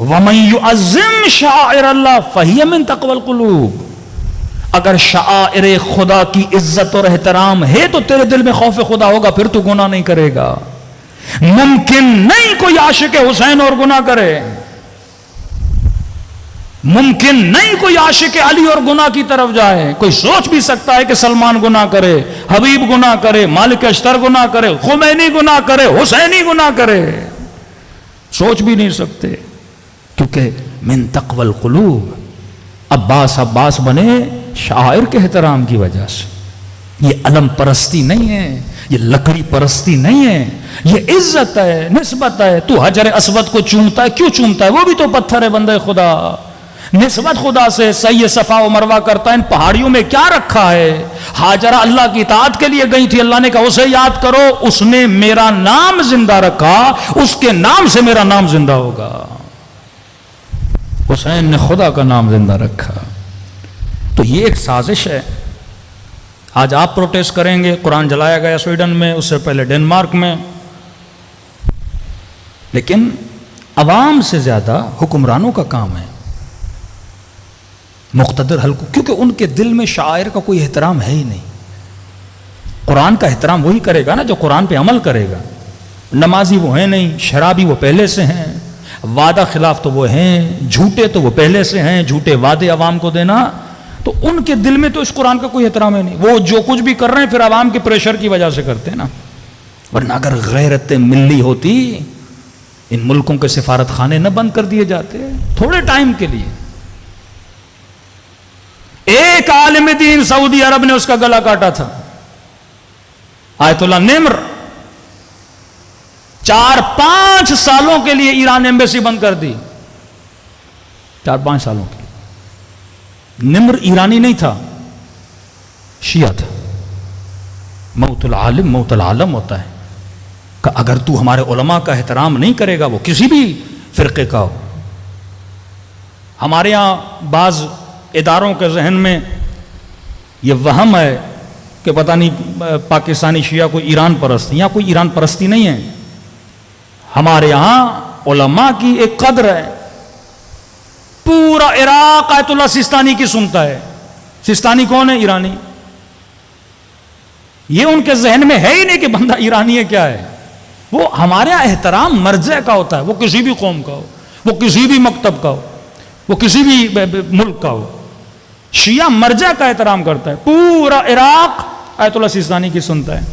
وَمَن يُعَظِّمْ شَعَائِرَ اللَّهِ فَهِيَ مِن تَقْوَى الْقُلُوبِ، اگر شعائر خدا کی عزت اور احترام ہے تو تیرے دل میں خوف خدا ہوگا، پھر تو گناہ نہیں کرے گا۔ ممکن نہیں کوئی عاشق حسین اور گناہ کرے، ممکن نہیں کوئی عاشق علی اور گناہ کی طرف جائے۔ کوئی سوچ بھی سکتا ہے کہ سلمان گناہ کرے، حبیب گناہ کرے، مالک اشتر گناہ کرے، خمینی گناہ کرے، حسینی گناہ کرے، سوچ بھی نہیں سکتے، کیونکہ من تقوی القلوب۔ عباس بنے شاعر کے احترام کی وجہ سے۔ یہ علم پرستی نہیں ہے، یہ لکڑی پرستی نہیں ہے، یہ عزت ہے، نسبت ہے۔ تو حجر اسود کو چومتا ہے، کیوں چومتا ہے؟ وہ بھی تو پتھر ہے بندے خدا۔ نسبت خدا سے صحیح صفا و مروہ کرتا ہے۔ ان پہاڑیوں میں کیا رکھا ہے؟ ہاجرہ اللہ کی اطاعت کے لیے گئی تھی، اللہ نے کہا اسے یاد کرو، اس نے میرا نام زندہ رکھا، اس کے نام سے میرا نام زندہ ہوگا۔ حسین نے خدا کا نام زندہ رکھا۔ تو یہ ایک سازش ہے۔ آج آپ پروٹیسٹ کریں گے، قرآن جلایا گیا سویڈن میں، اس سے پہلے ڈنمارک میں، لیکن عوام سے زیادہ حکمرانوں کا کام ہے، مقتدر حلقوں، کیونکہ ان کے دل میں شاعر کا کوئی احترام ہے ہی نہیں۔ قرآن کا احترام وہی کرے گا نا جو قرآن پہ عمل کرے گا۔ نمازی وہ ہیں نہیں، شرابی وہ پہلے سے ہیں، وعدہ خلاف تو وہ ہیں، جھوٹے تو وہ پہلے سے ہیں، جھوٹے وعدے عوام کو دینا، تو ان کے دل میں تو اس قرآن کا کوئی احترام ہے نہیں۔ وہ جو کچھ بھی کر رہے ہیں پھر عوام کے پریشر کی وجہ سے کرتے ہیں نا، ورنہ اگر غیرت ملی ہوتی ان ملکوں کے سفارت خانے نہ بند کر دیے جاتے تھوڑے ٹائم کے لیے۔ ایک عالم دین سعودی عرب نے اس کا گلا کاٹا تھا، آیت اللہ نمر، 4-5 سالوں کے لیے ایران ایمبیسی بند کر دی، 4-5 سالوں کے لیے۔ نمر ایرانی نہیں تھا، شیعہ تھا۔ موت العالم موت العالم ہوتا ہے کہ اگر تو ہمارے علماء کا احترام نہیں کرے گا، وہ کسی بھی فرقے کا ہو۔ ہمارے یہاں بعض اداروں کے ذہن میں یہ وہم ہے کہ پتہ نہیں پاکستانی شیعہ کوئی ایران پرست، یہاں کوئی ایران پرستی نہیں ہے۔ ہمارے یہاں علماء کی ایک قدر ہے۔ پورا عراق آیت اللہ سستانی کی سنتا ہے۔ سستانی کون ہے؟ ایرانی۔ یہ ان کے ذہن میں ہے ہی نہیں کہ بندہ ایرانی ہے کیا ہے۔ وہ ہمارے یہاں احترام مرجع کا ہوتا ہے، وہ کسی بھی قوم کا ہو، وہ کسی بھی مکتب کا ہو، وہ کسی بھی ملک کا ہو۔ شیعہ مرجع کا احترام کرتا ہے۔ پورا عراق آیت اللہ سستانی کی سنتا ہے۔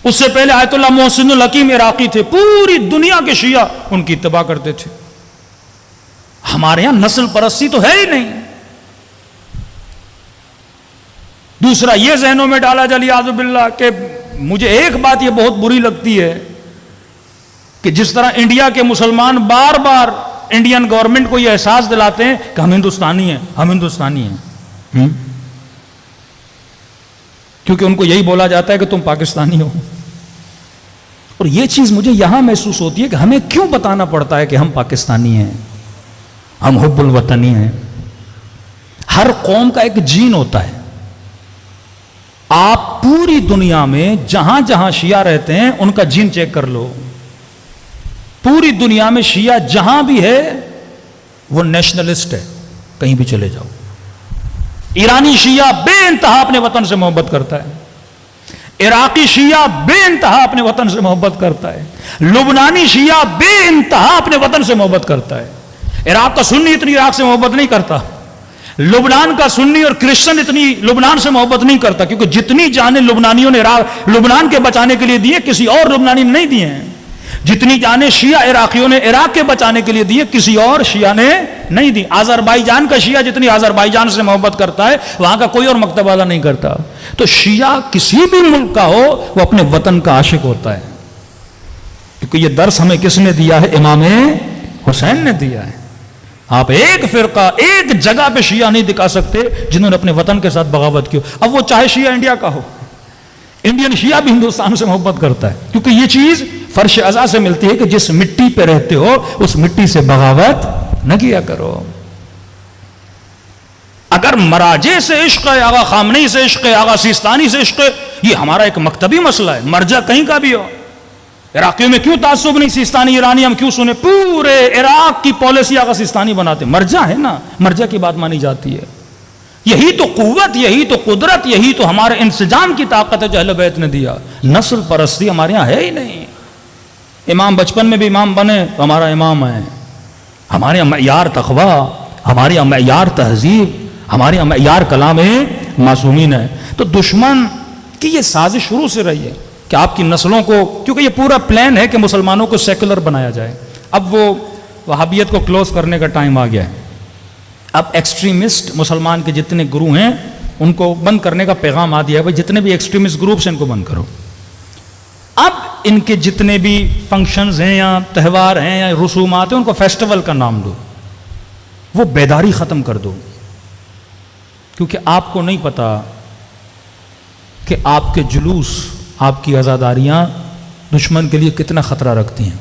اس سے پہلے آیت اللہ محسن الحکیم عراقی تھے، پوری دنیا کے شیعہ ان کی اتباع کرتے تھے۔ ہمارے یہاں نسل پرستی تو ہے ہی نہیں۔ دوسرا یہ ذہنوں میں ڈالا جلی اعوذ باللہ کہ مجھے ایک بات یہ بہت بری لگتی ہے کہ جس طرح انڈیا کے مسلمان بار بار انڈین گورنمنٹ کو یہ احساس دلاتے ہیں کہ ہم ہندوستانی ہیں، ہم ہندوستانی ہیں، کیونکہ ان کو یہی بولا جاتا ہے کہ تم پاکستانی ہو۔ اور یہ چیز مجھے یہاں محسوس ہوتی ہے کہ ہمیں کیوں بتانا پڑتا ہے کہ ہم پاکستانی ہیں، ہم حب الوطنی ہیں۔ ہر قوم کا ایک جین ہوتا ہے۔ آپ پوری دنیا میں جہاں جہاں شیعہ رہتے ہیں ان کا جین چیک کر لو۔ پوری دنیا میں شیعہ جہاں بھی ہے وہ نیشنلسٹ ہے، کہیں بھی چلے جاؤ۔ ایرانی شیعہ بے انتہا اپنے وطن سے محبت کرتا ہے، عراقی شیعہ بے انتہا اپنے وطن سے محبت کرتا ہے، لبنانی شیعہ بے انتہا اپنے وطن سے محبت کرتا ہے۔ عراق کا سنی اتنی عراق سے محبت نہیں کرتا، لبنان کا سنی اور کرسچن اتنی لبنان سے محبت نہیں کرتا، کیونکہ جتنی جانیں لبنانیوں نے لبنان کے بچانے کے لیے دیے کسی اور لبنانی نے نہیں دیے ہیں، جتنی جانیں شیعہ عراقیوں نے عراق کے بچانے کے لیے دیے کسی اور شیعہ نے نہیں دی۔ آذربائیجان کا شیعہ جتنی آذربائیجان سے محبت کرتا ہے وہاں کا کوئی اور مکتب والا نہیں کرتا۔ تو شیعہ کسی بھی ملک کا ہو وہ اپنے وطن کا عاشق ہوتا ہے، کیونکہ یہ درس ہمیں کس نے دیا ہے؟ امام حسین نے دیا ہے۔ آپ ایک فرقہ ایک جگہ پہ شیعہ نہیں دکھا سکتے جنہوں نے اپنے وطن کے ساتھ بغاوت کی۔ اب وہ چاہے شیعہ انڈیا کا ہو، انڈین شیعہ بھی ہندوستان سے محبت کرتا ہے، کیونکہ یہ چیز فرش ازا سے ملتی ہے کہ جس مٹی پہ رہتے ہو اس مٹی سے بغاوت نہ کیا کرو۔ اگر مراجع سے عشق ہے، آغا خامنئی سے عشق ہے، آغا سیستانی سے عشق ہے، یہ ہمارا ایک مکتبی مسئلہ ہے، مرجع کہیں کا بھی ہو۔ عراقیوں میں کیوں تعصب نہیں؟ سیستانی ایرانی ہم کیوں سنے؟ پورے عراق کی پالیسی آگا سیستانی بناتے. مرجع ہے نا, مرجع کی بات مانی جاتی ہے. یہی تو قوت, یہی تو قدرت, یہی تو ہمارے انسجام کی طاقت ہے جو اہل بیت نے دیا. نسل پرستی ہمارے یہاں ہے ہی نہیں. امام بچپن میں بھی امام بنے تو ہمارا امام ہے. ہمارے یہاں معیار تقویٰ, ہمارے یہاں معیار تہذیب, ہمارے یہاں معیار کلام معصومین ہے. تو دشمن کی یہ سازش شروع سے رہی ہے کہ آپ کی نسلوں کو, کیونکہ یہ پورا پلان ہے کہ مسلمانوں کو سیکولر بنایا جائے. اب وہ وہابیت کو کلوز کرنے کا ٹائم آ گیا ہے. اب ایکسٹریمسٹ مسلمان کے جتنے گروہ ہیں ان کو بند کرنے کا پیغام آ دیا ہے. بھائی جتنے بھی ایکسٹریمسٹ گروپس ہیں ان کو بند کرو. اب ان کے جتنے بھی فنکشنز ہیں یا تہوار ہیں یا رسومات ہیں ان کو فیسٹیول کا نام دو. وہ بیداری ختم کر دو, کیونکہ آپ کو نہیں پتا کہ آپ کے جلوس, آپ کی عزاداریاں دشمن کے لیے کتنا خطرہ رکھتی ہیں.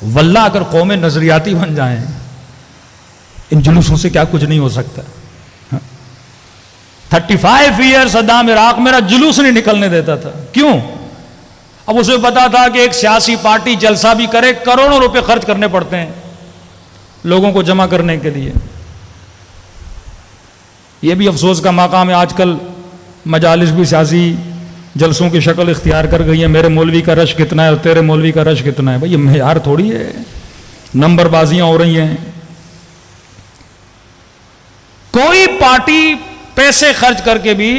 واللہ اگر قومیں نظریاتی بن جائیں ان جلوسوں سے کیا کچھ نہیں ہو سکتا. 35 ایئر صدام عراق میرا جلوس نہیں نکلنے دیتا تھا. کیوں؟ اب اسے پتا تھا کہ ایک سیاسی پارٹی جلسہ بھی کرے کروڑوں روپے خرچ کرنے پڑتے ہیں لوگوں کو جمع کرنے کے لیے. یہ بھی افسوس کا مقام ہے, آج کل مجالس بھی سیاسی جلسوں کی شکل اختیار کر گئی ہے. میرے مولوی کا رش کتنا ہے اور تیرے مولوی کا رش کتنا ہے. بھائی یہ معیار تھوڑی ہے, نمبر بازیاں ہو رہی ہیں. کوئی پارٹی پیسے خرچ کر کے بھی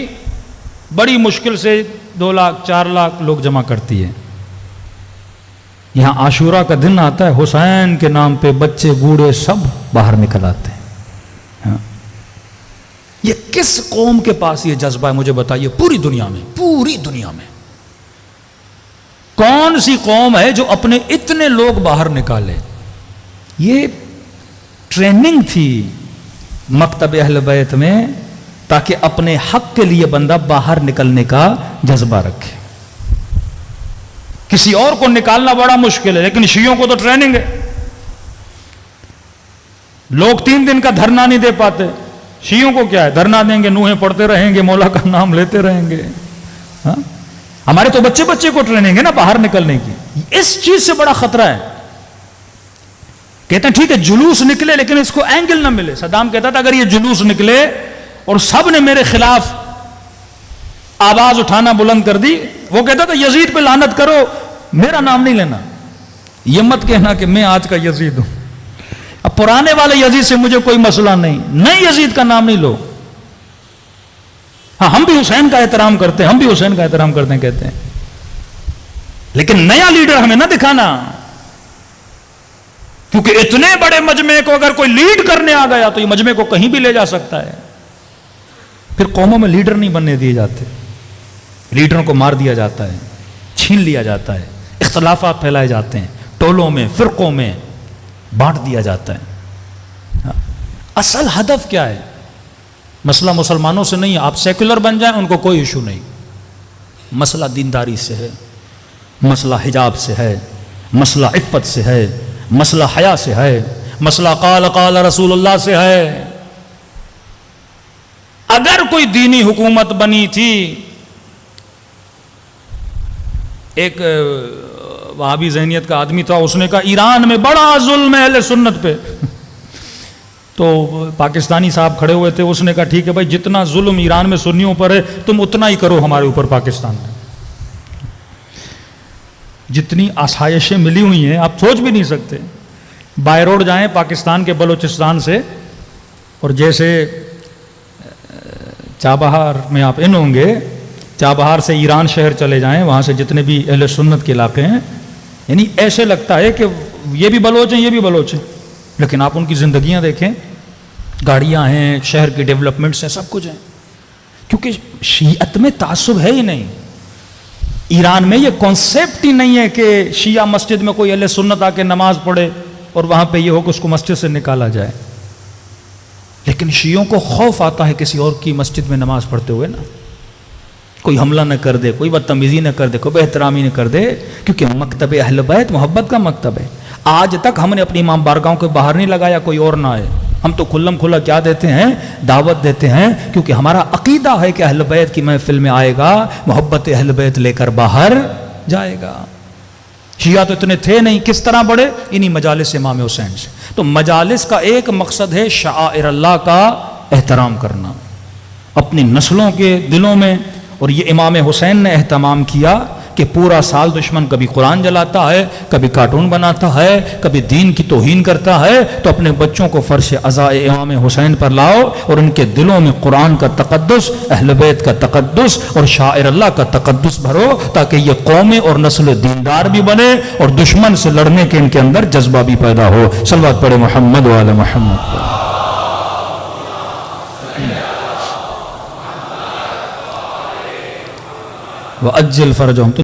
بڑی مشکل سے 2 لاکھ 4 لاکھ لوگ جمع کرتی ہے. یہاں عاشورہ کا دن آتا ہے, حسین کے نام پہ بچے بوڑھے سب باہر نکل آتے ہیں. یہ کس قوم کے پاس یہ جذبہ ہے مجھے بتائیے؟ پوری دنیا میں کون سی قوم ہے جو اپنے اتنے لوگ باہر نکالے؟ یہ ٹریننگ تھی مکتب اہل بیت میں تاکہ اپنے حق کے لیے بندہ باہر نکلنے کا جذبہ رکھے. کسی اور کو نکالنا بڑا مشکل ہے, لیکن شیعوں کو تو ٹریننگ ہے. لوگ 3 دن کا دھرنا نہیں دے پاتے. شیعوں کو کیا ہے, دھرنا دیں گے, نوحیں پڑھتے رہیں گے, مولا کا نام لیتے رہیں گے. ہاں ہمارے تو بچے کو ٹریننگ ہے نا باہر نکلنے کی. اس چیز سے بڑا خطرہ ہے. کہتے ہیں ٹھیک ہے جلوس نکلے لیکن اس کو اینگل نہ ملے. صدام کہتا تھا اگر یہ جلوس نکلے اور سب نے میرے خلاف آواز اٹھانا بلند کر دی, وہ کہتا تھا یزید پہ لعنت کرو, میرا نام نہیں لینا. یہ مت کہنا کہ میں آج کا یزید ہوں. اب پرانے والے یزید سے مجھے کوئی مسئلہ نہیں, نئے یزید کا نام نہیں لو. ہاں ہم بھی حسین کا احترام کرتے ہیں, کہتے ہیں, لیکن نیا لیڈر ہمیں نہ دکھانا, کیونکہ اتنے بڑے مجمع کو اگر کوئی لیڈ کرنے آ گیا تو یہ مجمع کو کہیں بھی لے جا سکتا ہے. پھر قوموں میں لیڈر نہیں بننے دیے جاتے, لیڈروں کو مار دیا جاتا ہے, چھین لیا جاتا ہے, اختلافات پھیلائے جاتے ہیں, ٹولوں میں فرقوں میں بانٹ دیا جاتا ہے. اصل ہدف کیا ہے؟ مسئلہ مسلمانوں سے نہیں, آپ سیکولر بن جائیں ان کو کوئی ایشو نہیں. مسئلہ دینداری سے ہے, مسئلہ حجاب سے ہے, مسئلہ عفت سے ہے, مسئلہ حیا سے ہے, مسئلہ قال رسول اللہ سے ہے. اگر کوئی دینی حکومت بنی تھی, ایک وہابی ذہنیت کا آدمی تھا, اس نے کہا ایران میں بڑا ظلم ہے اہل سنت پہ. تو پاکستانی صاحب کھڑے ہوئے تھے, اس نے کہا ٹھیک ہے بھائی جتنا ظلم ایران میں سنیوں پر ہے تم اتنا ہی کرو ہمارے اوپر پاکستان میں. جتنی آسائشیں ملی ہوئی ہیں آپ سوچ بھی نہیں سکتے. بائی روڈ جائیں پاکستان کے بلوچستان سے, اور جیسے چابہار میں آپ ان ہوں گے, چابہار سے ایران شہر چلے جائیں, وہاں سے جتنے بھی اہل سنت کے علاقے ہیں, یعنی ایسے لگتا ہے کہ یہ بھی بلوچ ہیں یہ بھی بلوچ ہیں, لیکن آپ ان کی زندگیاں دیکھیں, گاڑیاں ہیں, شہر کی ڈیولپمنٹس ہیں, سب کچھ ہیں. کیونکہ شیعت میں تعصب ہے ہی نہیں. ایران میں یہ کانسیپٹ ہی نہیں ہے کہ شیعہ مسجد میں کوئی اہل سنت آ کے نماز پڑھے اور وہاں پہ یہ ہو کہ اس کو مسجد سے نکالا جائے. لیکن شیعوں کو خوف آتا ہے کسی اور کی مسجد میں نماز پڑھتے ہوئے نا, کوئی حملہ نہ کر دے, کوئی بدتمیزی نہ کر دے, کوئی بے احترامی نہ کر دے, کیونکہ مکتب اہل بیت محبت کا مکتب ہے. آج تک ہم نے اپنی امام بارگاہوں کے باہر نہیں لگایا کوئی اور نہ آئے. ہم تو کھلم کھلا کیا دیتے ہیں؟ دعوت دیتے ہیں، کیونکہ ہمارا عقیدہ ہے کہ اہل بیت کی محفل میں آئے گا، محبت اہل بیت لے کر باہر جائے گا۔ شیعہ تو اتنے تھے نہیں، کس طرح بڑے؟ انہی مجالس امام حسین سے۔ تو مجالس کا ایک مقصد ہے شعائر اللہ کا احترام کرنا اپنی نسلوں کے دلوں میں، اور یہ امام حسین نے اہتمام کیا کہ پورا سال دشمن کبھی قرآن جلاتا ہے، کبھی کارٹون بناتا ہے، کبھی دین کی توہین کرتا ہے، تو اپنے بچوں کو فرش عزائے امام حسین پر لاؤ اور ان کے دلوں میں قرآن کا تقدس، اہل بیت کا تقدس اور شاعر اللہ کا تقدس بھرو، تاکہ یہ قومیں اور نسل دیندار بھی بنے اور دشمن سے لڑنے کے ان کے اندر جذبہ بھی پیدا ہو۔ صلوات پڑھے محمد وعلی محمد۔ وَأَجِّلْ فَرَجَهُمْ۔